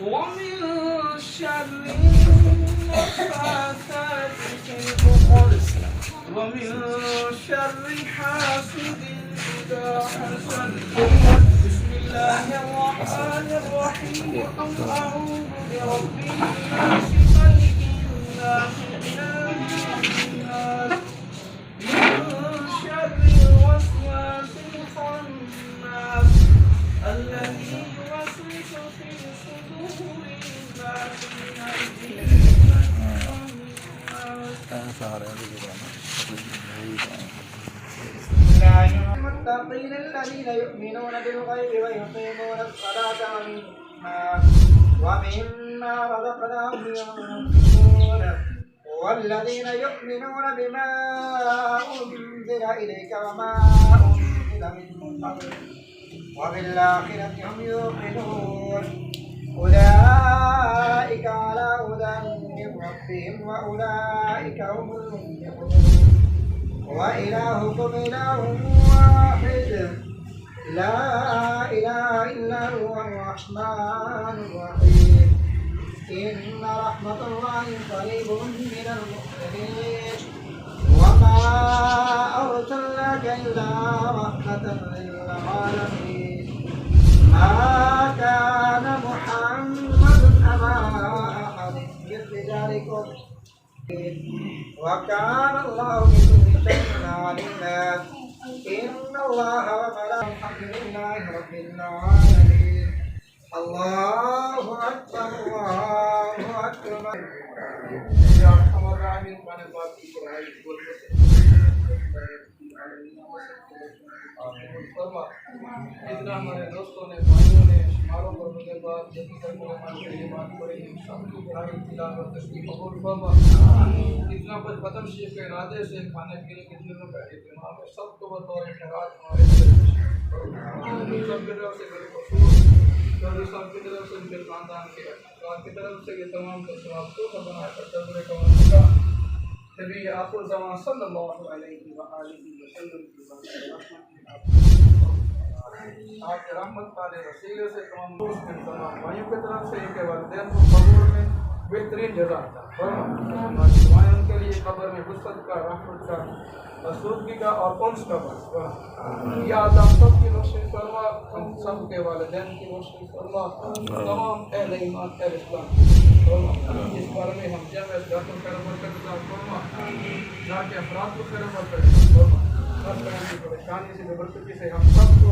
ومن شر النفاثات في العقد ومن شر حاسد إذا حسد. بسم الله الرحمن الرحيم. قل أعوذ برب الناس ملك الناس إله الناس من شر الوسواس الخناس الذي يوسوس في صدور الناس من المتقين الذين يؤمنون بالغيب ويقيمون الصلاة ومما رزقناهم ينفقون والذين يؤمنون بما أنزل إليك وما أنزل من قبلك وبالآخرة هم يوقنون أولئك على هدى من ربهم وأولئك هم المفلحون. وإلهكم إله واحد لا إله إلا هو الرحمن الرحيم. إن رحمة الله قريب من المحسنين. وما أرسلناك إلا رحمة للعالمين. ما كان محمد أبا أحد من رجالكم وكان الله بكل شيء عليما. إن الله وملائكته الحمد لله رب العالمين. الله أكبر الله أكبر. يا أرحم الراحمين من الباقي اتنا ہمارے دوستوں نے بھائیوں نے شماروں پر مجھے بات جبھی تک علماء کلمات پڑھی سب کی برائی تلاوت تشریف قبول فرما. اتنا کچھ ختم شیخ کے ارادے سے کھانے پینے کی چیزوں کا اہتمام ہے سب کو بطور خیرات ہمارے سب کی طرف سے میرے قصور چودھری صاحب کی طرف سے ان کے خاندان کے افراد کی طرف سے یہ تمام کا ثواب کو بنا کر تذکر کرنے کا نبی آخر زمان صلی اللہ علیہ وآلہ وسلم کی بات آپ کے رحمت والے وسیلے سے تمام دوست کے تمام بھائیوں کی طرف سے ان کے والدین کو قبر میں بہترین جزا عطا فرما. ہماری دعائیں ان کے لیے قبر میں وسعت کا رحمت کا آسودگی کا اور انس کا بس یا اللہ سب کی روشنی فرما. ہم سب کے والدین کی روشنی فرما. تمام اہل ایمان اہل اسلام فرما. اس بارے میں ہم جمع ذات و خیر برکت عطا فرما. جا کے افراد کو خیر برکت فرما. ہر طرح کی پریشانی سے برکتی سے ہم سب کو